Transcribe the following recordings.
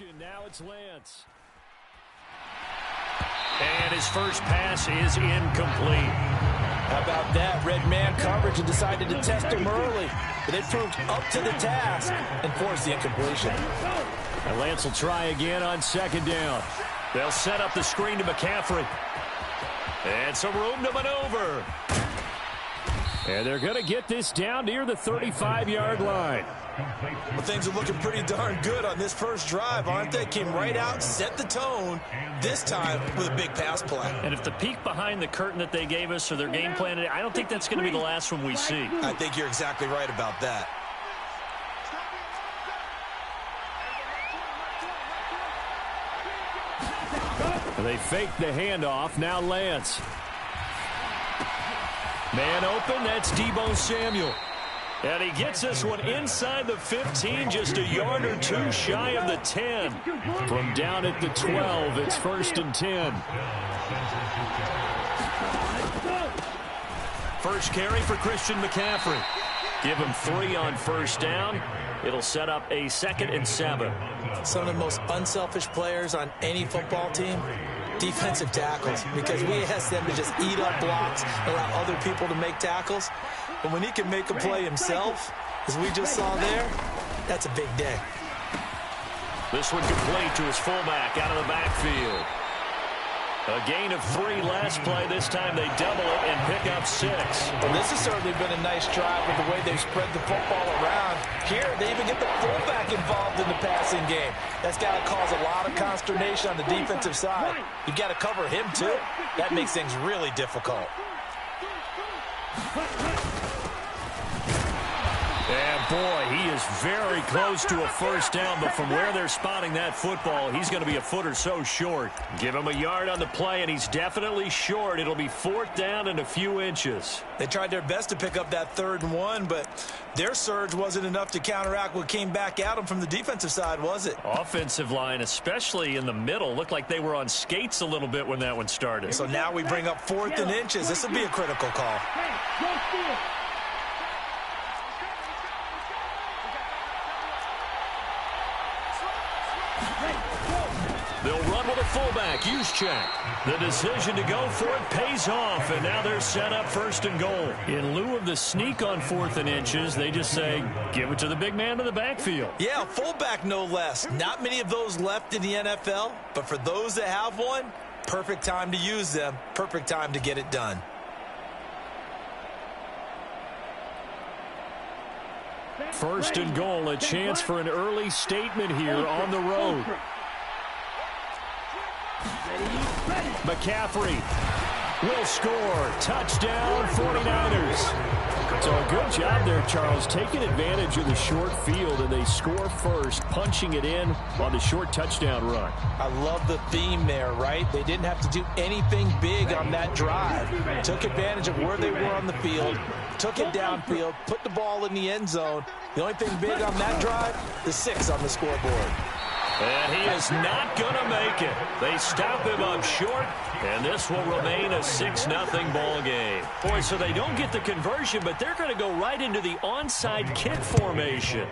action. Now it's Lance. And his first pass is incomplete. How about that? Red man coverage and decided to test him early. But they proved up to the task and forced the incompletion. And Lance will try again on second down. They'll set up the screen to McCaffrey. And some room to maneuver. And they're going to get this down near the 35-yard line. Well, things are looking pretty darn good on this first drive, aren't they? Came right out, set the tone, this time with a big pass play. And if the peek behind the curtain that they gave us or their game plan, I don't think that's going to be the last one we see. I think you're exactly right about that. They fake the handoff. Now Lance. Man open. That's Deebo Samuel. And he gets this one inside the 15, just a yard or two shy of the 10. From down at the 12, it's 1st and 10. First carry for Christian McCaffrey. Give him 3 on first down. It'll set up a 2nd and 7. Some of the most unselfish players on any football team, defensive tackles, because we ask them to just eat up blocks, allow other people to make tackles. But when he can make a play himself, as we just saw there, that's a big day. This one complete to his fullback out of the backfield. A gain of 3 last play. This time they double it and pick up 6. Well, this has certainly been a nice drive with the way they've spread the football around. Here, they even get the fullback involved in the passing game. That's got to cause a lot of consternation on the defensive side. You've got to cover him, too. That makes things really difficult. And, boy, he is very close to a first down, but from where they're spotting that football, he's going to be a foot or so short. Give him a yard on the play, and he's definitely short. It'll be 4th down and a few inches. They tried their best to pick up that 3rd and 1, but their surge wasn't enough to counteract what came back at them from the defensive side, was it? Offensive line, especially in the middle, looked like they were on skates a little bit when that one started. So now we bring up 4th and inches. This will be a critical call. They'll run with a fullback, use check. The decision to go for it pays off, and now they're set up 1st and goal. In lieu of the sneak on 4th and inches, they just say, give it to the big man in the backfield. Yeah, fullback no less. Not many of those left in the NFL, but for those that have one, perfect time to use them, perfect time to get it done. First and goal, a chance for an early statement here on the road. McCaffrey will score. Touchdown, 49ers. So a good job there, Charles, taking advantage of the short field, and they score first, punching it in on the short touchdown run. I love the theme there, right? They didn't have to do anything big on that drive. Took advantage of where they were on the field, took it downfield, put the ball in the end zone. The only thing big on that drive, the 6 on the scoreboard. And he is not going to make it. They stop him up short, and this will remain a 6-0 ball game. Boy, so they don't get the conversion, but they're going to go right into the onside kick formation.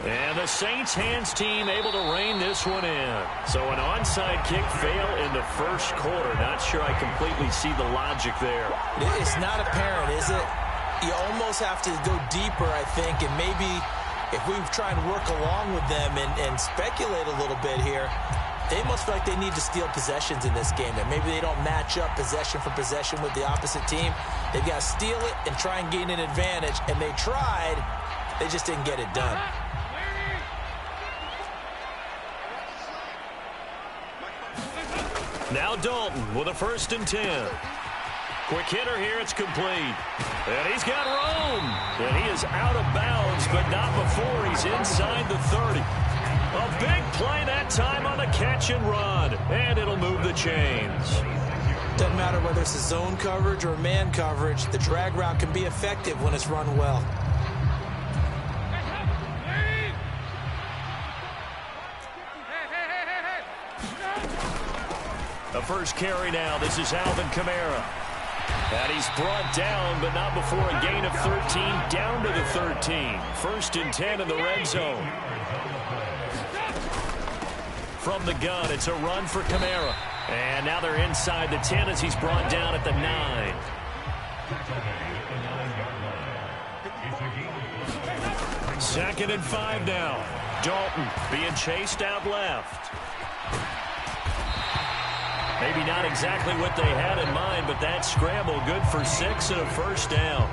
And the Saints hands team able to rein this one in. So an onside kick fail in the first quarter. Not sure I completely see the logic there. It's not apparent, is it? You almost have to go deeper, I think, and maybe if we try and work along with them and speculate a little bit here, they must feel like they need to steal possessions in this game. And maybe they don't match up possession for possession with the opposite team. They've got to steal it and try and gain an advantage. And they tried. They just didn't get it done. Now Dalton with a 1st and 10. Quick hitter here, it's complete. And he's got room. And he is out of bounds, but not before he's inside the 30. A big play that time on the catch and run. And it'll move the chains. Doesn't matter whether it's a zone coverage or man coverage, the drag route can be effective when it's run well. The first carry now. This is Alvin Kamara. And he's brought down, but not before a gain of 13, down to the 13. 1st and 10 in the red zone. from the gun. It's a run for Kamara. And now they're inside the 10 as he's brought down at the 9. Second and 5 now. Dalton being chased out left. Maybe not exactly what they had in mind, but that scramble good for 6 and a first down.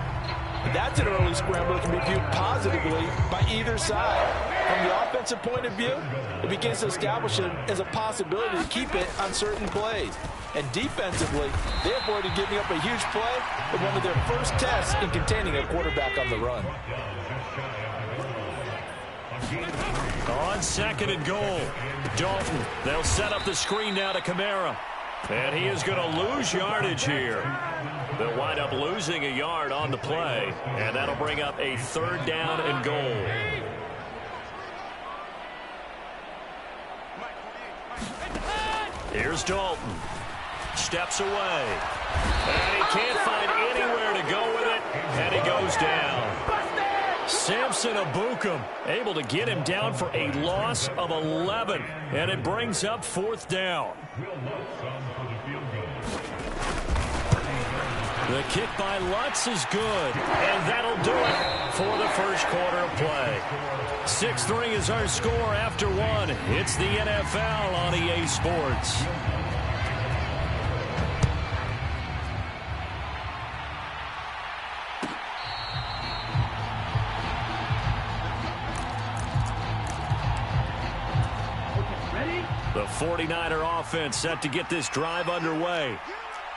That's an early scramble that can be viewed positively by either side. From the offensive point of view, it begins to establish it as a possibility to keep it on certain plays. And defensively, they avoided giving up a huge play in one of their first tests in containing a quarterback on the run. On second and goal, Dalton. They'll set up the screen now to Kamara. And he is going to lose yardage here. They'll wind up losing a yard on the play. And that'll bring up a third down and goal. Here's Dalton. Steps away. And he can't find anywhere to go with it. And he goes down. Samson Abukum able to get him down for a loss of 11. And it brings up fourth down. The kick by Lutz is good. And that'll do it for the first quarter of play. 6-3 is our score after 1. It's the NFL on EA Sports. The 49er offense set to get this drive underway.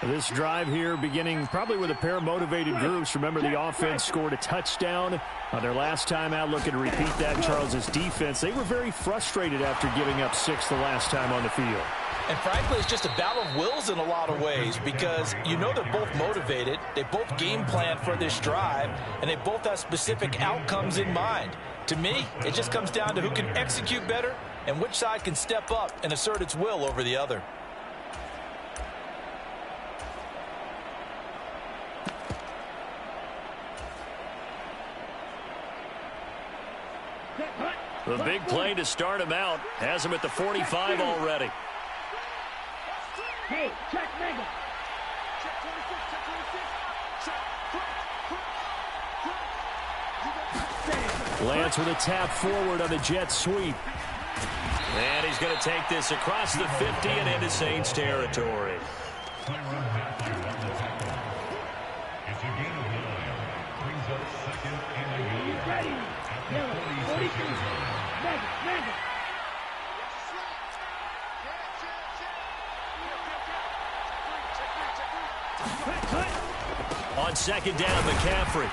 This drive here beginning probably with a pair of motivated groups. Remember, the offense scored a touchdown on their last time out. Looking to repeat that. Charles's defense, they were very frustrated after giving up 6 the last time on the field. And frankly, it's just a battle of wills in a lot of ways because you know they're both motivated. They both game plan for this drive, and they both have specific outcomes in mind. To me, it just comes down to who can execute better and which side can step up and assert its will over the other. The big play to start him out has him at the 45 already. Hey, check mega. Lance with a tap forward on the jet sweep. And he's going to take this across the 50 and into Saints territory. Ready. Yellow, 42. Mega, mega. On second down, McCaffrey.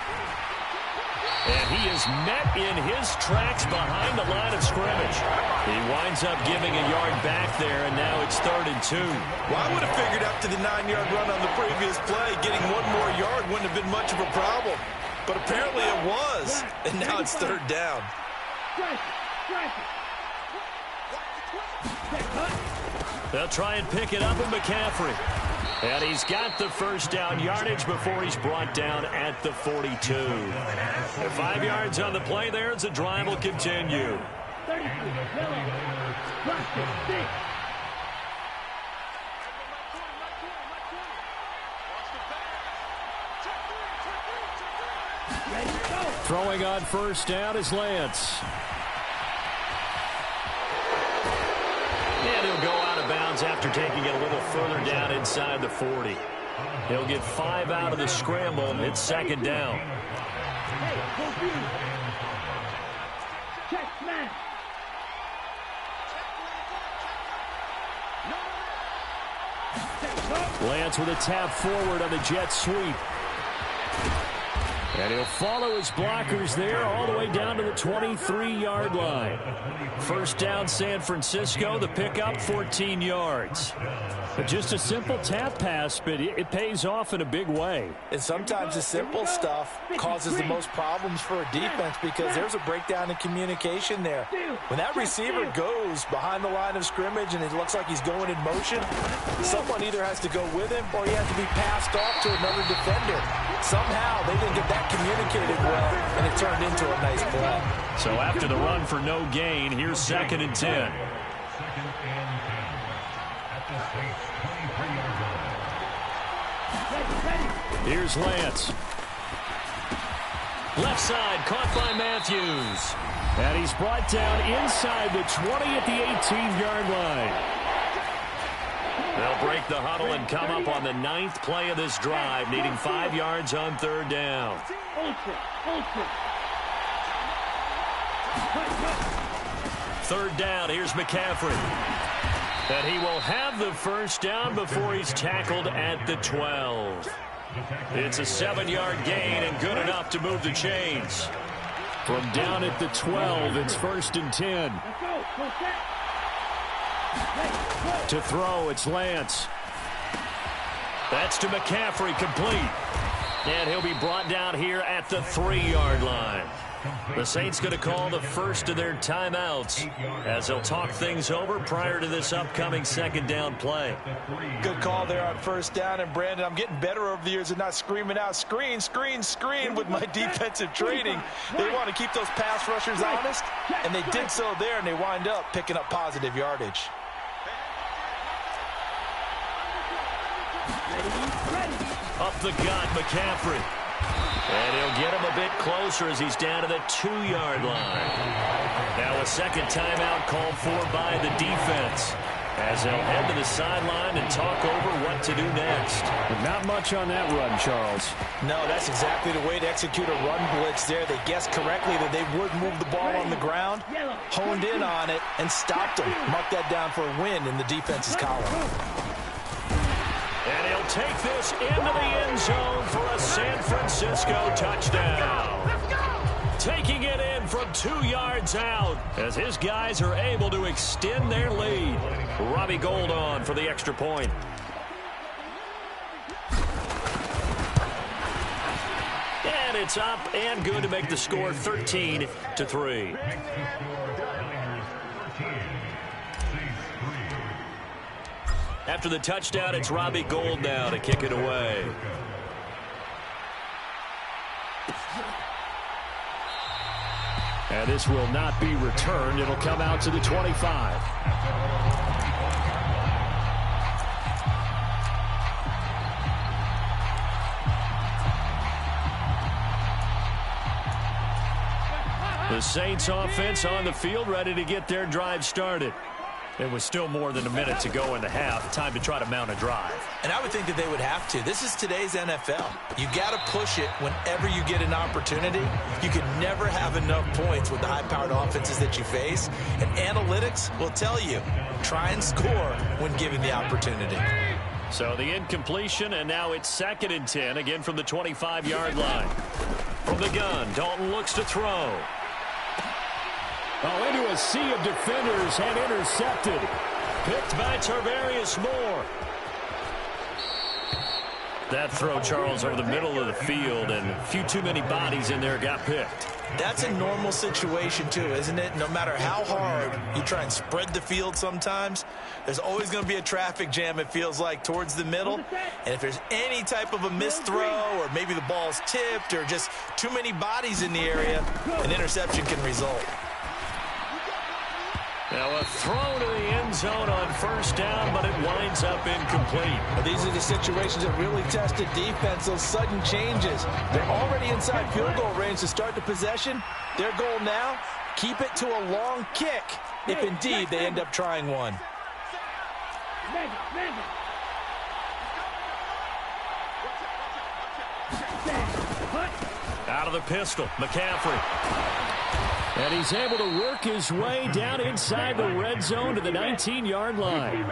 And he is met in his tracks behind the line of scrimmage. He winds up giving a yard back there, and now it's 3rd and 2. Well, I would have figured after the 9-yard run on the previous play, getting one more yard wouldn't have been much of a problem. But apparently it was, and now it's 3rd down. They'll try and pick it up with McCaffrey. And he's got the first down yardage before he's brought down at the 42. 5 yards on the play there as the drive will continue. 33, yellow, plastic, stick. Throwing on first down is Lance. And he'll go out of bounds after taking it a little further down inside the 40. He'll get 5 out of the scramble. It's 2nd down. Check smash. Lance with a tap forward on the jet sweep. And he'll follow his blockers there all the way down to the 23-yard line. First down, San Francisco. The pickup, 14 yards. But just a simple tap pass, but it pays off in a big way. And sometimes the simple stuff causes the most problems for a defense because there's a breakdown in communication there. When that receiver goes behind the line of scrimmage and it looks like he's going in motion, someone either has to go with him or he has to be passed off to another defender. Somehow they didn't get that communicated well, and it turned into a nice play. So after the run for no gain, here's 2nd and 10. Here's Lance. Left side, caught by Matthews. And he's brought down inside the 20 at the 18-yard line. They'll break the huddle and come up on the 9th play of this drive, needing 5 yards on 3rd down. Third down, here's McCaffrey. And he will have the first down before he's tackled at the 12. It's a 7-yard gain and good enough to move the chains. From down at the 12, it's 1st and 10. To throw, it's Lance. That's to McCaffrey, complete. And he'll be brought down here at the 3-yard line. The Saints going to call the first of their timeouts as they'll talk things over prior to this upcoming 2nd down play. Good call there on 1st down. And, Brandon, I'm getting better over the years of not screaming out, screen, screen, screen with my defensive training. They want to keep those pass rushers honest, and they did so there, and they wind up picking up positive yardage. Up the gut, McCaffrey. And he'll get him a bit closer as he's down to the 2-yard line. Now a second timeout called for by the defense as they'll head to the sideline and talk over what to do next. But not much on that run, Charles. No, that's exactly the way to execute a run blitz there. They guessed correctly that they would move the ball on the ground, honed in on it, and stopped them. Mark that down for a win in the defense's column. And he'll take this into the end zone for a San Francisco touchdown. Taking it in from 2 yards out as his guys are able to extend their lead. Robbie Gould on for the extra point. And it's up and good to make the score 13-3. After the touchdown, it's Robbie Gould now to kick it away. And this will not be returned. It'll come out to the 25. The Saints offense on the field, ready to get their drive started. It was still more than a minute to go in the half. Time to try to mount a drive. And I would think that they would have to. This is today's NFL. You got to push it whenever you get an opportunity. You can never have enough points with the high-powered offenses that you face. And analytics will tell you, try and score when given the opportunity. So the incompletion, and now it's 2nd and 10, again from the 25-yard line. From the gun, Dalton looks to throw. Oh, into a sea of defenders and intercepted. Picked by Tarvarius Moore. That throw, Charles, over the middle of the field, and a few too many bodies in there got picked. That's a normal situation, too, isn't it? No matter how hard you try and spread the field sometimes, there's always going to be a traffic jam, it feels like, towards the middle. And if there's any type of a missed throw or maybe the ball's tipped or just too many bodies in the area, an interception can result. Now a throw to the end zone on 1st down, but it winds up incomplete. Well, these are the situations that really test the defense, those sudden changes. They're already inside field goal range to start the possession. Their goal now, keep it to a long kick, if indeed they end up trying one. Out of the pistol, McCaffrey. And he's able to work his way down inside the red zone to the 19-yard line.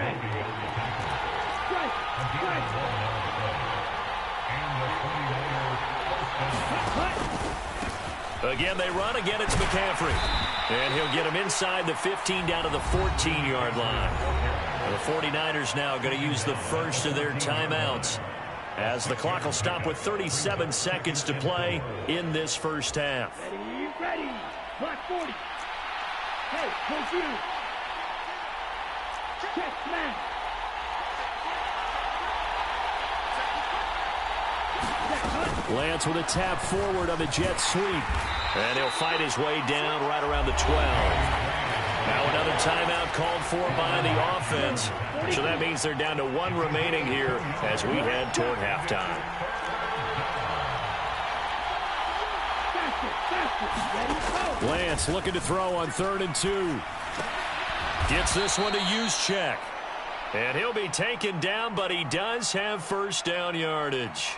Again, they run. Again, it's McCaffrey. And he'll get him inside the 15 down to the 14-yard line. The 49ers now going to use the first of their timeouts as the clock will stop with 37 seconds to play in this first half. Ready. Clock 40. Hey, coach you. Check, man. Lance with a tap forward on the jet sweep. And he'll fight his way down right around the 12. Now another timeout called for by the offense. So that means they're down to 1 remaining here as we head toward halftime. Lance looking to throw on 3rd and 2. Gets this one to use check. And he'll be taken down, but he does have first down yardage.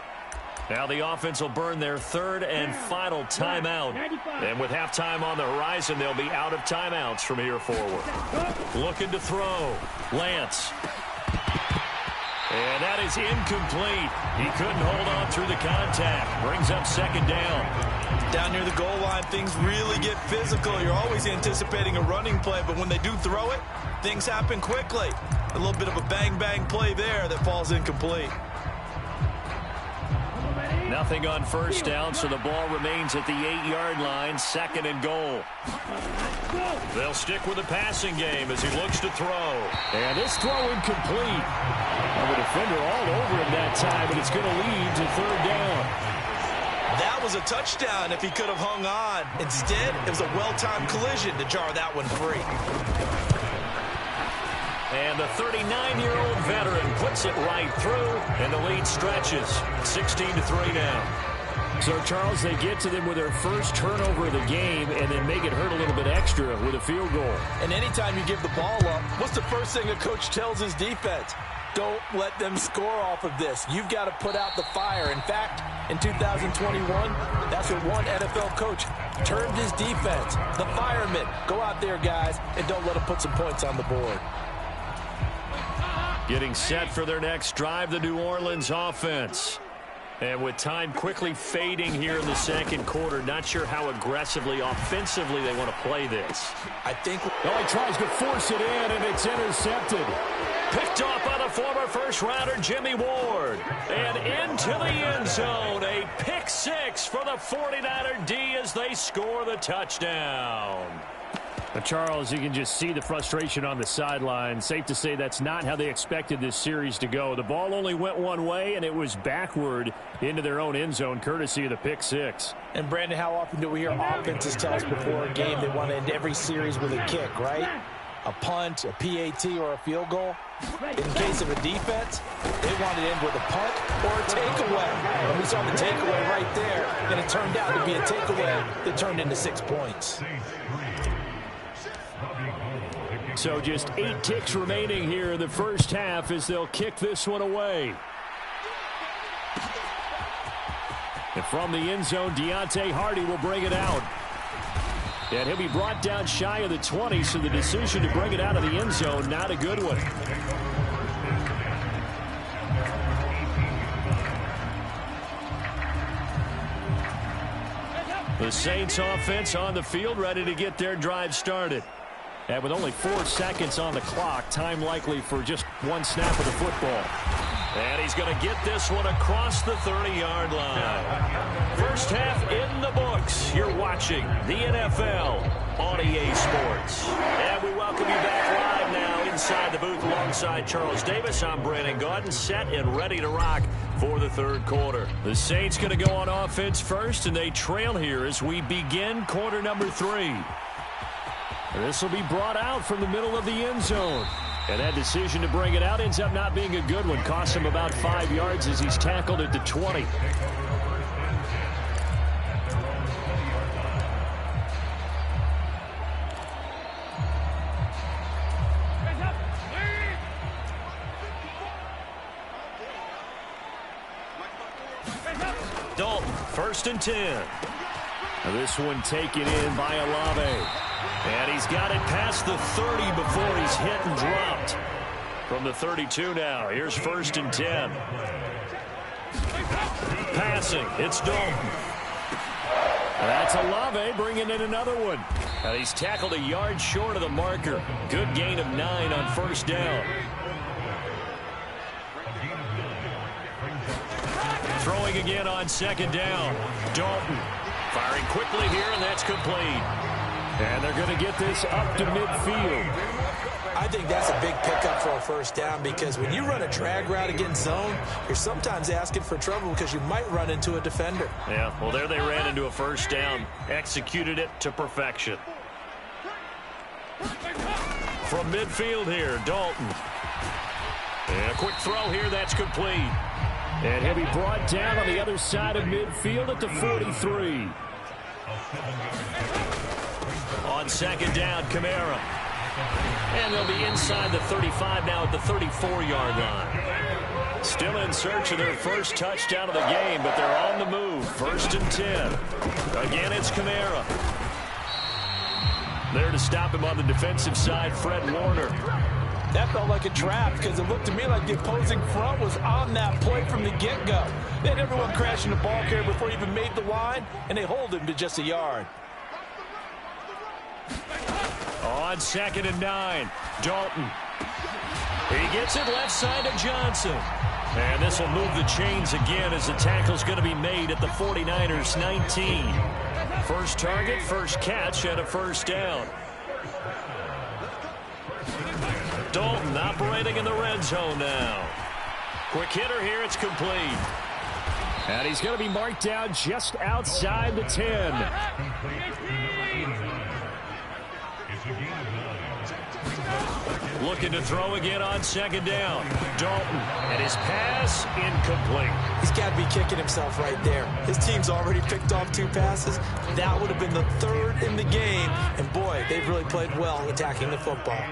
Now the offense will burn their 3rd and final timeout. And with halftime on the horizon, they'll be out of timeouts from here forward. Looking to throw. Lance. And that is incomplete. He couldn't hold on through the contact. Brings up 2nd down. Down near the goal line, things really get physical. You're always anticipating a running play, but when they do throw it, things happen quickly. A little bit of a bang-bang play there that falls incomplete. Nothing on first down, so the ball remains at the 8-yard line, 2nd and goal. They'll stick with the passing game as he looks to throw. And this throw incomplete. The defender all over him that time, but it's going to lead to 3rd down. That was a touchdown if he could have hung on. Instead, it was a well-timed collision to jar that one free. And the 39-year-old veteran puts it right through, and the lead stretches. 16-3 now. So, Charles, they get to them with their first turnover of the game and then make it hurt a little bit extra with a field goal. And anytime you give the ball up, what's the first thing a coach tells his defense? Don't let them score off of this. You've got to put out the fire. In fact, in 2021, that's what one NFL coach termed his defense. The firemen. Go out there, guys, and don't let them put some points on the board. Getting set for their next drive, the New Orleans offense. And with time quickly fading here in the 2nd quarter, not sure how aggressively, offensively they want to play this. I think... Well, he tries to force it in, and it's intercepted. Picked off by the former first-rounder Jimmy Ward. And into the end zone, a pick 6 for the 49er D as they score the touchdown. But Charles, you can just see the frustration on the sideline. Safe to say that's not how they expected this series to go. The ball only went one way, and it was backward into their own end zone, courtesy of the pick 6. And, Brandon, how often do we hear offenses tell us before a game they want to end every series with a kick, right? A punt, a PAT, or a field goal. In case of a defense, they want to end with a punt or a takeaway. And we saw the takeaway right there, and it turned out to be a takeaway that turned into 6 points. So just 8 ticks remaining here in the first half as they'll kick this one away. And from the end zone, Deontay Hardy will bring it out. And he'll be brought down shy of the 20, so the decision to bring it out of the end zone, not a good one. The Saints offense on the field, ready to get their drive started. And with only 4 seconds on the clock, time likely for just one snap of the football. And he's going to get this one across the 30-yard line. First half in the books. You're watching the NFL on EA Sports. And we welcome you back live now inside the booth alongside Charles Davis. I'm Brandon Gaudin, set and ready to rock for the 3rd quarter. The Saints going to go on offense first, and they trail here as we begin quarter number 3. This will be brought out from the middle of the end zone. And that decision to bring it out ends up not being a good one. Costs him about 5 yards as he's tackled at the 20. Dalton, 1st and 10. Now this one taken in by Olave. And he's got it past the 30 before he's hit and dropped. From the 32 now, here's 1st and 10. Passing, it's Dalton. That's Olave bringing in another one. And he's tackled a yard short of the marker. Good gain of 9 on 1st down. Throwing again on 2nd down. Dalton firing quickly here, and that's complete. And they're going to get this up to midfield. I think that's a big pickup for a 1st down because when you run a drag route against zone, you're sometimes asking for trouble because you might run into a defender. Yeah, well, there they ran into a 1st down. Executed it to perfection. from midfield here, Dalton. And a quick throw here, that's complete. And he'll be brought down on the other side of midfield at the 43. On second down, Kamara. And they'll be inside the 35 now at the 34-yard line. Still in search of their first touchdown of the game, but they're on the move. 1st and 10. Again, it's Kamara. There to stop him on the defensive side, Fred Warner. That felt like a trap because it looked to me like the opposing front was on that play from the get-go. They had everyone crashing the ball carrier before he even made the line, and they hold him to just a yard. On 2nd and 9, Dalton. He gets it left side to Johnson. And this will move the chains again as the tackle's going to be made at the 49ers 19. First target, first catch, and a first down. Dalton operating in the red zone now. Quick hitter here, it's complete. And he's going to be marked down just outside the 10. Looking to throw again on 2nd down. Dalton, and his pass incomplete. He's got to be kicking himself right there. His team's already picked off 2 passes. That would have been the 3rd in the game. And boy, they've really played well attacking the football.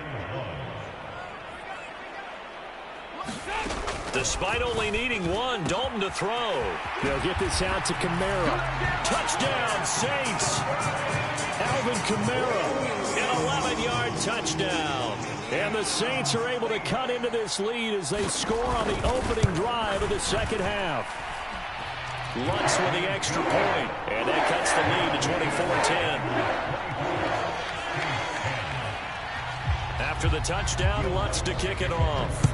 Despite only needing 1, Dalton to throw. They'll get this out to Kamara. Touchdown, Saints. Alvin Kamara. An 11-yard touchdown. And the Saints are able to cut into this lead as they score on the opening drive of the second half. Lutz with the extra point, and that cuts the lead to 24-10. After the touchdown, Lutz to kick it off.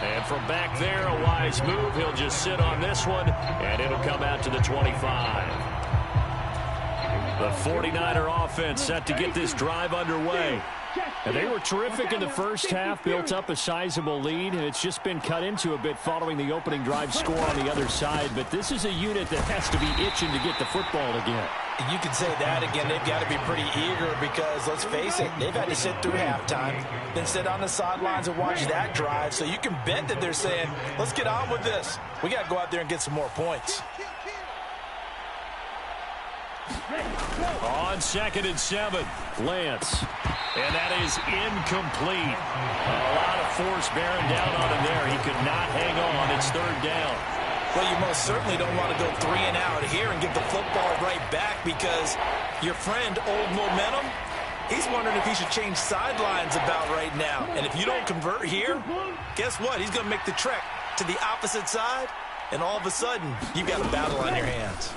And from back there, a wise move. He'll just sit on this one, and it'll come out to the 25. The 49er offense set to get this drive underway. And they were terrific in the first half, built up a sizable lead, and it's just been cut into a bit following the opening drive score on the other side. But this is a unit that has to be itching to get the football again. You can say that again. They've got to be pretty eager because, let's face it, they've had to sit through halftime, then sit on the sidelines and watch that drive. So you can bet that they're saying, let's get on with this. We got to go out there and get some more points. On 2nd and 7, Lance. And that is incomplete. A lot of force bearing down on him there. He could not hang on. It's 3rd down. Well, you most certainly don't want to go 3 and out here and get the football right back because your friend, Old Momentum, he's wondering if he should change sidelines about right now. And if you don't convert here, guess what? He's going to make the trek to the opposite side, and all of a sudden, you've got a battle on your hands.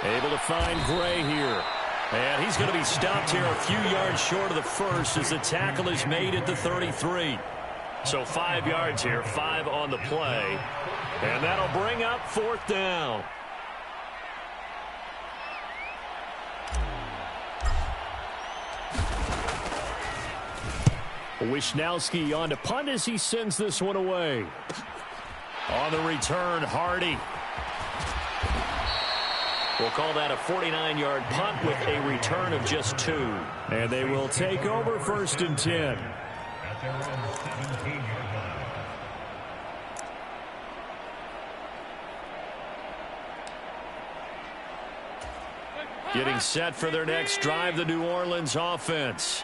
Able to find Gray here. And he's going to be stopped here a few yards short of the first as the tackle is made at the 33. So 5 yards here, 5 on the play. And that'll bring up 4th down. Wisnowski on to punt as he sends this one away. On the return, Hardy. We'll call that a 49-yard punt with a return of just 2. And they will take over 1st and 10. Getting set for their next drive, the New Orleans offense.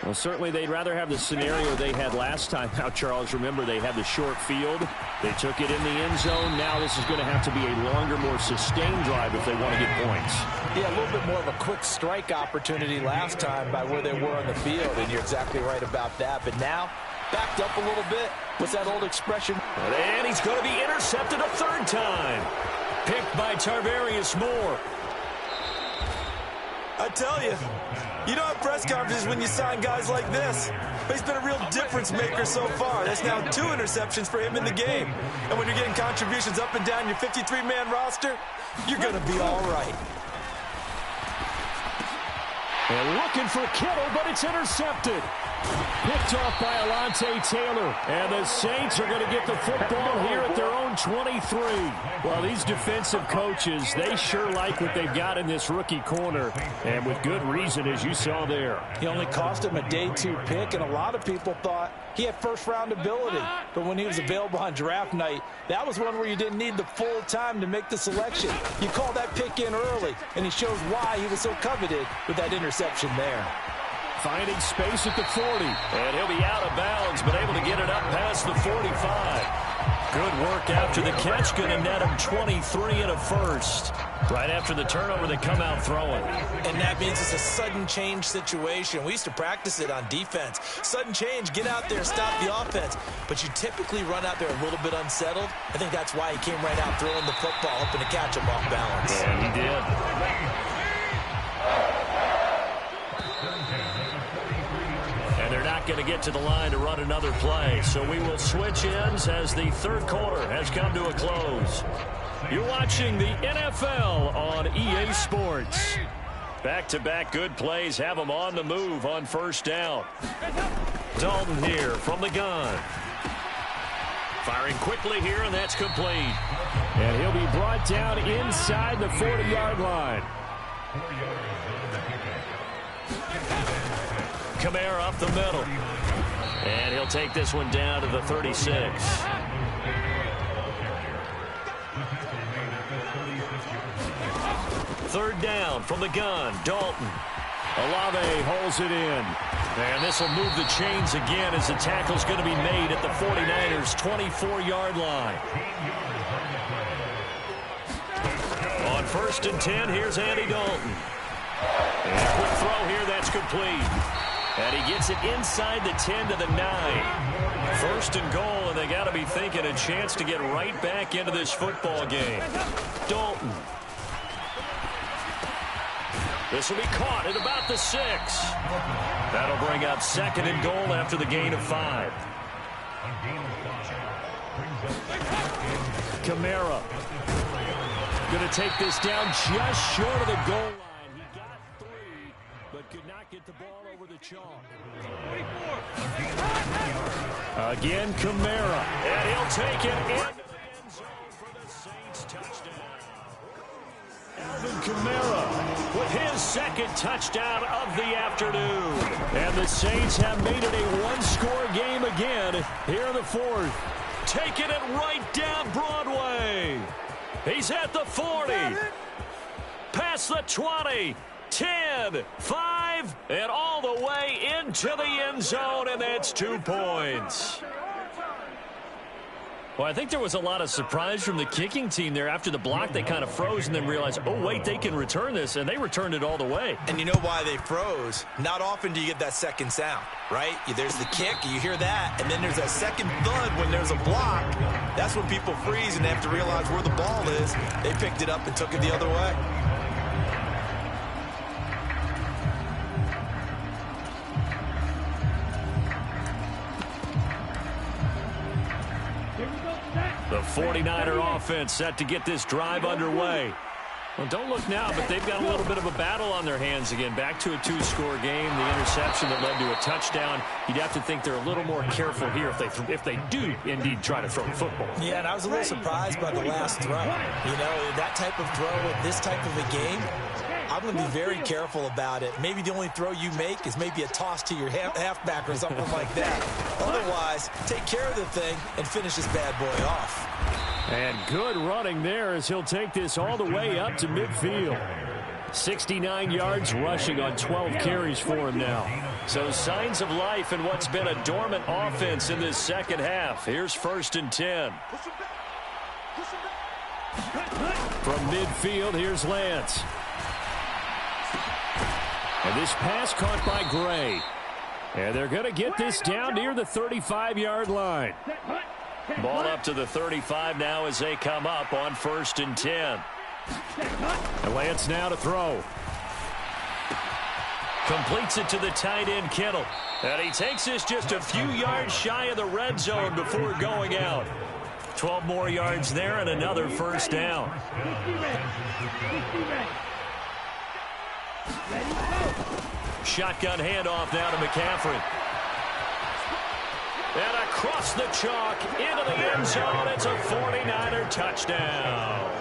Well, certainly they'd rather have the scenario they had last time out, Charles. Remember, they had the short field. They took it in the end zone. Now this is going to have to be a longer, more sustained drive if they want to get points. Yeah, a little bit more of a quick strike opportunity last time by where they were on the field, and you're exactly right about that. But now, backed up a little bit. What's that old expression? And he's going to be intercepted a 3rd time. Picked by Tarvarius Moore. I tell you, you don't have press conferences when you sign guys like this. But he's been a real difference maker so far. There's now 2 interceptions for him in the game. And when you're getting contributions up and down your 53-man roster, you're going to be all right. And looking for Kittle, but it's intercepted. Picked off by Alontae Taylor. And the Saints are going to get the football here at their own 23. Well, these defensive coaches, they sure like what they've got in this rookie corner. And with good reason, as you saw there. He only cost him a day 2 pick, and a lot of people thought he had first-round ability. But when he was available on draft night, that was one where you didn't need the full time to make the selection. You call that pick in early, and he shows why he was so coveted with that interception there. Finding space at the 40. And he'll be out of bounds, but able to get it up past the 45. Good work after the catch. Going to net him 23 and a first. Right after the turnover, they come out throwing. And that means it's a sudden change situation. We used to practice it on defense. Sudden change, get out there, stop the offense. But you typically run out there a little bit unsettled. I think that's why he came right out throwing the football, hoping to catch him off balance. Yeah, he did. And they're not going to get to the line to run another play. So we will switch ends as the third quarter has come to a close. You're watching the NFL on EA Sports. Back-to-back good plays have them on the move on first down. Dalton here from the gun. Firing quickly here, and that's complete. And he'll be brought down inside the 40-yard line. Kamara up the middle. And he'll take this one down to the 36. Third down from the gun. Dalton. Olave holds it in. And this will move the chains again as the tackle's going to be made at the 49ers' 24-yard line. On first and 10, here's Andy Dalton. And a quick throw here, that's complete. And he gets it inside the 10 to the 9. First and goal, and they got to be thinking a chance to get right back into this football game. Dalton. This will be caught at about the 6. That'll bring up second and goal after the gain of 5. Kamara going to take this down just short of the goal line. He got 3, but could not get the ball over the chalk. Again, Kamara. And he'll take it into the end zone for the Saints touchdown. Alvin Kamara with his second touchdown of the afternoon. And the Saints have made it a one-score game again here in the fourth. Taking it right down Broadway. He's at the 40. Past the 20. 10, 5, and all the way into the end zone, and that's 2 points. Well, I think there was a lot of surprise from the kicking team there. After the block, they kind of froze and then realized, oh, wait, they can return this, and they returned it all the way. And you know why they froze? Not often do you get that second sound, right? There's the kick, you hear that, and then there's that second thud when there's a block. That's when people freeze and they have to realize where the ball is. They picked it up and took it the other way. The 49er offense set to get this drive underway. Well, don't look now, but they've got a little bit of a battle on their hands again. Back to a 2-score game. The interception that led to a touchdown. You'd have to think they're a little more careful here if they do indeed try to throw the football. Yeah, and I was a little surprised by the last throw. You know, that type of throw in this type of a game, I'm going to be very careful about it. Maybe the only throw you make is maybe a toss to your halfback or something like that. Otherwise, take care of the thing and finish this bad boy off. And good running there as he'll take this all the way up to midfield. 69 yards rushing on 12 carries for him now. So signs of life in what's been a dormant offense in this second half. Here's first and 10. From midfield, here's Lance. And this pass caught by Gray. And they're going to get this down near the 35-yard line. Ball up to the 35 now as they come up on first and 10. And Lance now to throw. Completes it to the tight end, Kittle. And he takes this just a few yards shy of the red zone before going out. 12 more yards there and another first down. Shotgun handoff now to McCaffrey. And across the chalk into the end zone. It's a 49er touchdown.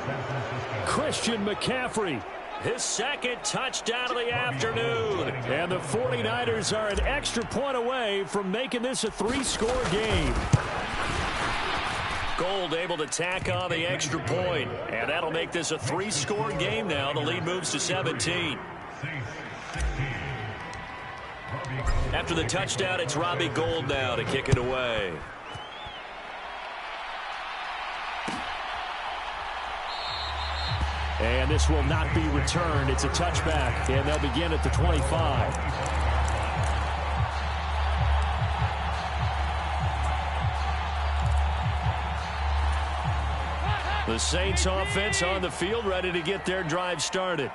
Christian McCaffrey. His second touchdown of the afternoon. And the 49ers are an extra point away from making this a 3-score game. Gold able to tack on the extra point. And that'll make this a 3-score game now. The lead moves to 17. After the touchdown, it's Robbie Gould now to kick it away. And this will not be returned. It's a touchback, and they'll begin at the 25. The Saints offense on the field, ready to get their drive started.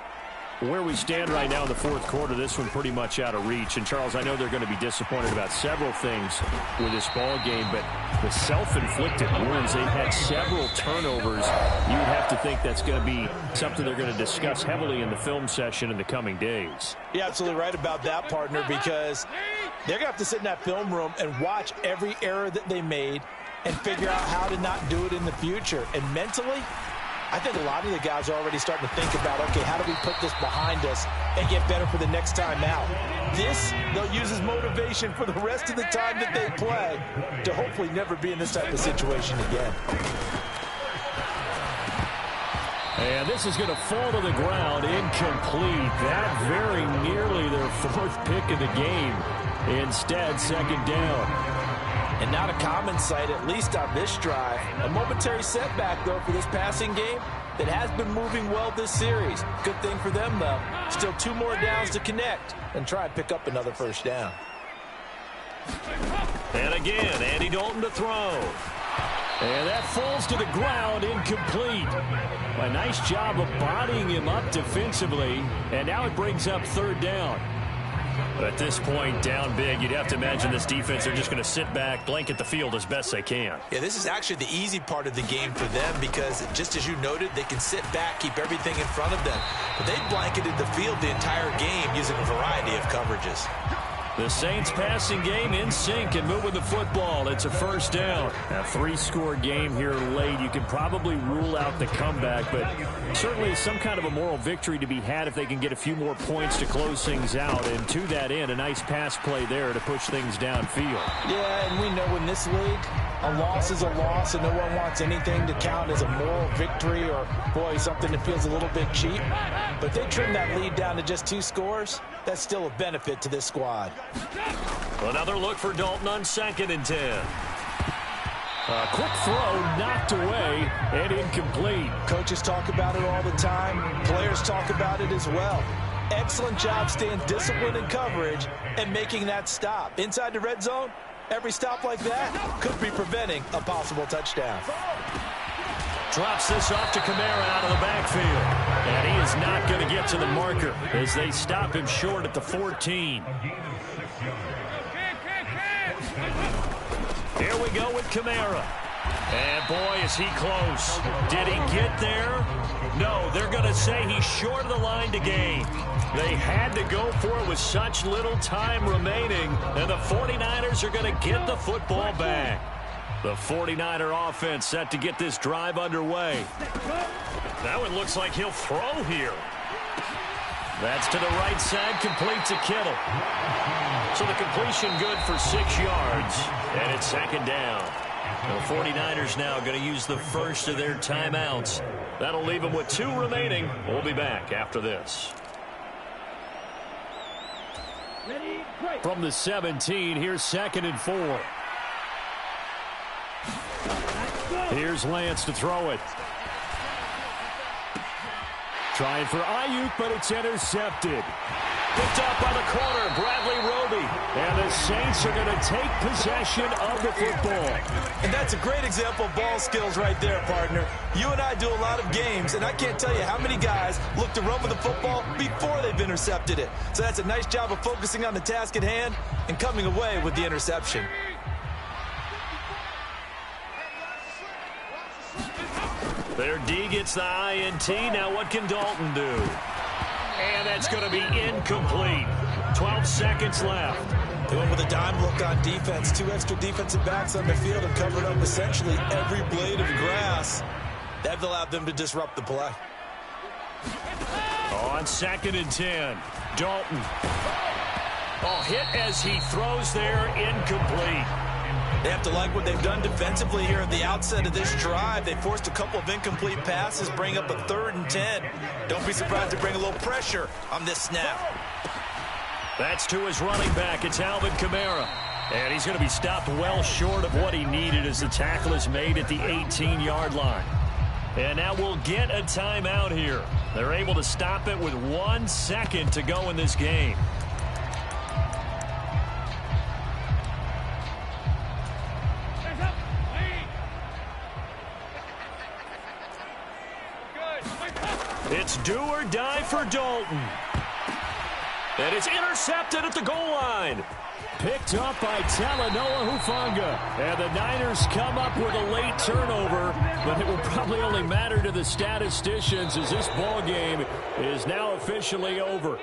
Where we stand right now in the fourth quarter, this one pretty much out of reach. And, Charles, I know they're going to be disappointed about several things with this ball game, but the self-inflicted wounds, they've had several turnovers. You'd have to think that's going to be something they're going to discuss heavily in the film session in the coming days. You're absolutely right about that, partner, because they're going to have to sit in that film room and watch every error that they made and figure out how to not do it in the future. And mentally, I think a lot of the guys are already starting to think about, okay, how do we put this behind us and get better for the next time out? This, they'll use as motivation for the rest of the time that they play to hopefully never be in this type of situation again. And this is going to fall to the ground, incomplete. That very nearly their fourth pick of the game. Instead, second down. And not a common sight, at least on this drive. A momentary setback, though, for this passing game that has been moving well this series. Good thing for them, though. Still 2 more downs to connect and try and pick up another first down. And again, Andy Dalton to throw. And that falls to the ground, incomplete. A nice job of bodying him up defensively. And now it brings up third down. At this point, down big, you'd have to imagine this defense, they're just going to sit back, blanket the field as best they can. Yeah, this is actually the easy part of the game for them because, just as you noted, they can sit back, keep everything in front of them. But they blanketed the field the entire game using a variety of coverages. The Saints passing game in sync and moving the football. It's a first down. A 3-score game here late. You can probably rule out the comeback, but certainly some kind of a moral victory to be had if they can get a few more points to close things out. And to that end, a nice pass play there to push things downfield. Yeah, and we know in this league, a loss is a loss, and no one wants anything to count as a moral victory or, boy, something that feels a little bit cheap. But they trim that lead down to just 2 scores. That's still a benefit to this squad. Another look for Dalton on 2nd and 10. A quick throw knocked away and incomplete. Coaches talk about it all the time. Players talk about it as well. Excellent job staying disciplined in coverage and making that stop. Inside the red zone, every stop like that could be preventing a possible touchdown. Drops this off to Kamara out of the backfield. And he is not going to get to the marker as they stop him short at the 14. Here we go with Kamara. And boy, is he close. Did he get there? No, they're going to say he's short of the line to gain. They had to go for it with such little time remaining. And the 49ers are going to get the football back. The 49er offense set to get this drive underway. That one looks like he'll throw here. That's to the right side, complete to Kittle. So the completion good for 6 yards, and it's second down. The 49ers now going to use the first of their timeouts. That'll leave them with 2 remaining. We'll be back after this. From the 17, here's 2nd and 4. Here's Lance to throw it. Trying for Ayuk, but it's intercepted. Picked up by the corner, Bradley Roby. And the Saints are going to take possession of the football. And that's a great example of ball skills right there, partner. You and I do a lot of games, and I can't tell you how many guys look to run with the football before they've intercepted it. So that's a nice job of focusing on the task at hand and coming away with the interception. Their D gets the INT. Now what can Dalton do? And that's going to be incomplete. 12 seconds left. They went with a dime look on defense. 2 extra defensive backs on the field and covered up essentially every blade of grass. That allowed them to disrupt the play. On 2nd and 10, Dalton. Oh, hit as he throws there, incomplete. They have to like what they've done defensively here at the outset of this drive. They forced a couple of incomplete passes, bring up a 3rd and 10. Don't be surprised to bring a little pressure on this snap. That's to his running back. It's Alvin Kamara. And he's going to be stopped well short of what he needed as the tackle is made at the 18-yard line. And now we'll get a timeout here. They're able to stop it with 1 second to go in this game. It's do or die for Dalton. And it's intercepted at the goal line. Picked up by Talanoa Hufanga. And the Niners come up with a late turnover, but it will probably only matter to the statisticians as this ball game is now officially over.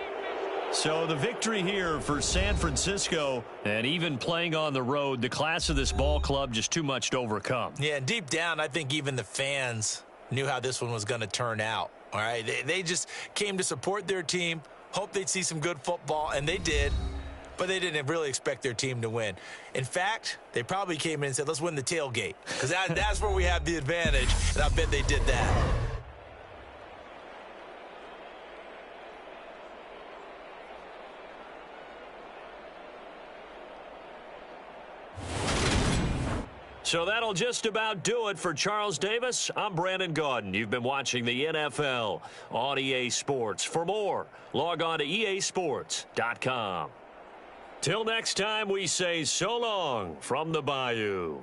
So the victory here for San Francisco, and even playing on the road, the class of this ball club just too much to overcome. Yeah, and deep down, I think even the fans knew how this one was going to turn out. All right, they just came to support their team, hoped they'd see some good football, and they did. But they didn't really expect their team to win. In fact, they probably came in and said, let's win the tailgate, because that's where we have the advantage, and I bet they did that. So that'll just about do it for Charles Davis. I'm Brandon Gaudin. You've been watching the NFL on EA Sports. For more, log on to easports.com. Till next time, we say so long from the Bayou.